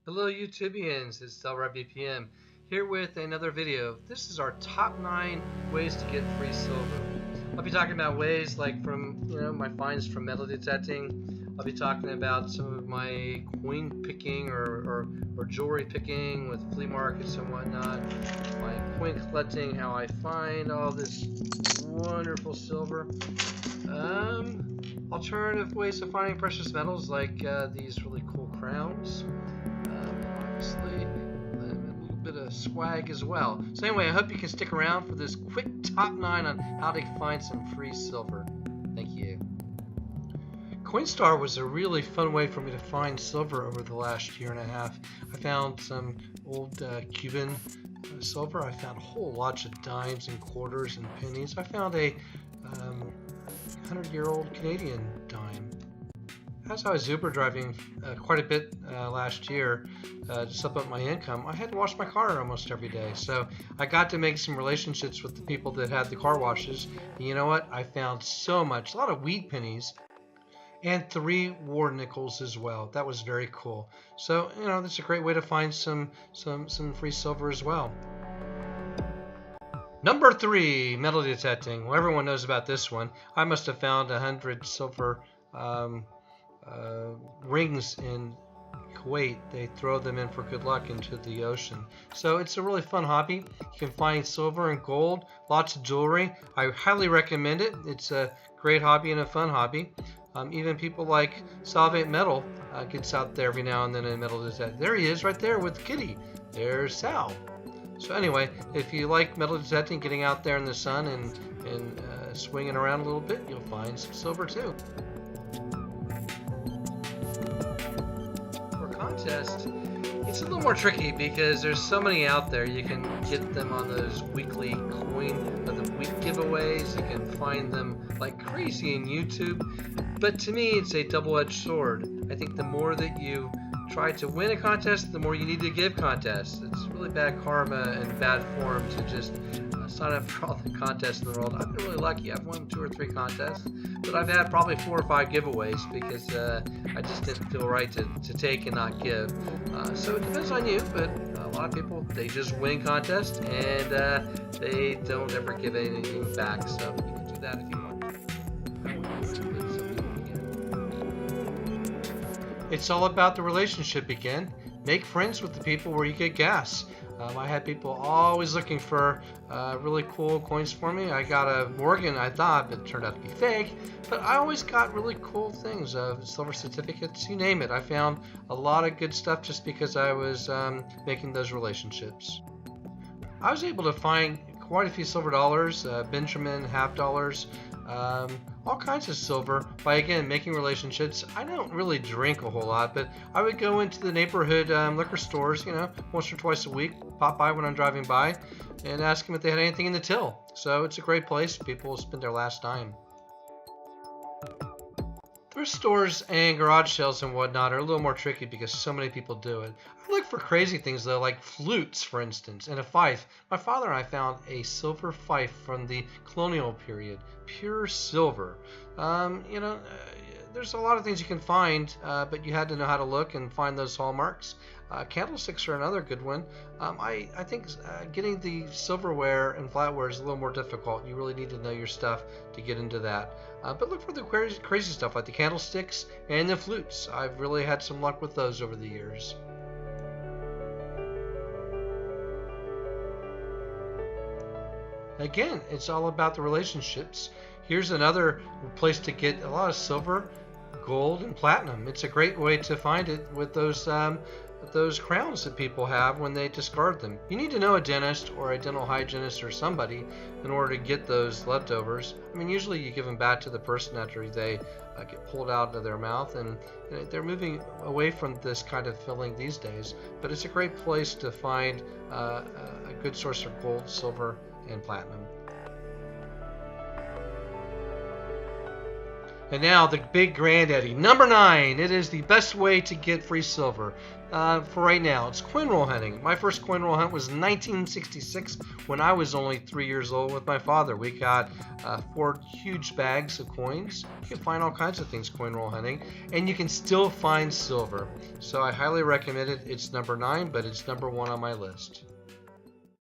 Hello YouTubians, it's Delray BPM here with another video. This is our top 9 ways to get free silver. I'll be talking about ways like from my finds from metal detecting. I'll be talking about some of my coin picking or jewelry picking with flea markets and whatnot. My coin collecting, how I find all this wonderful silver. Alternative ways of finding precious metals like these really cool crowns. Obviously, a little bit of swag as well. So anyway, I hope you can stick around for this quick top 9 on how to find some free silver. Thank you. Coinstar was a really fun way for me to find silver over the last year and a half. I found some old Cuban silver. I found a whole lot of dimes and quarters and pennies. I found a 100-year-old Canadian dime. As I was Uber driving quite a bit last year to supplement my income, I had to wash my car almost every day. So I got to make some relationships with the people that had the car washes. And you know what? I found so much, a lot of wheat pennies and 3 war nickels as well. That was very cool. So, that's a great way to find some free silver as well. Number 3, metal detecting. Well, everyone knows about this one. I must have found 100 silver rings in Kuwait. They throw them in for good luck into the ocean. So it's a really fun hobby. You can find silver and gold, lots of jewelry. I highly recommend it. It's a great hobby and a fun hobby. Even people like Salvate Metal gets out there every now and then in metal detect. There he is right there with Kitty. There's Sal. So anyway, if you like metal detecting, getting out there in the sun and swinging around a little bit, you'll find some silver too. Contest, it's a little more tricky because there's so many out there. You can get them on those weekly coin the week giveaways. You can find them like crazy in YouTube, but to me it's a double-edged sword. I think the more that you try to win a contest, the more you need to give contests. It's really bad karma and bad form to just sign up for all the contests in the world. I've been really lucky. I've won 2 or 3 contests, but I've had probably 4 or 5 giveaways because I just didn't feel right to take and not give. So it depends on you, but a lot of people, they just win contests and they don't ever give anything back. So you can do that if you want. It's all about the relationship again. Make friends with the people where you get gas. I had people always looking for really cool coins for me. I got a Morgan, I thought, but it turned out to be fake. But I always got really cool things, silver certificates, you name it. I found a lot of good stuff just because I was making those relationships. I was able to find quite a few silver dollars, Benjamin half dollars, all kinds of silver by, again, making relationships. I don't really drink a whole lot, but I would go into the neighborhood liquor stores, once or twice a week, pop by when I'm driving by, and ask them if they had anything in the till. So it's a great place. People spend their last dime. Thrift stores and garage sales and whatnot are a little more tricky because so many people do it. I look for crazy things though, like flutes, for instance, and a fife. My father and I found a silver fife from the colonial period, pure silver. There's a lot of things you can find, but you had to know how to look and find those hallmarks. Candlesticks are another good one. I think getting the silverware and flatware is a little more difficult. You really need to know your stuff to get into that. But look for the crazy stuff like the candlesticks and the flutes. I've really had some luck with those over the years. Again, it's all about the relationships. Here's another place to get a lot of silver, gold, and platinum. It's a great way to find it with those crowns that people have when they discard them. You need to know a dentist or a dental hygienist or somebody in order to get those leftovers. I mean, usually you give them back to the person after they get pulled out of their mouth, and they're moving away from this kind of filling these days. But it's a great place to find a good source of gold, silver, and platinum. And now the big granddaddy, number 9. It is the best way to get free silver. For right now, it's coin roll hunting. My first coin roll hunt was 1966 when I was only 3 years old with my father. We got 4 huge bags of coins. You can find all kinds of things coin roll hunting, and you can still find silver. So I highly recommend it. It's number 9, but it's number 1 on my list.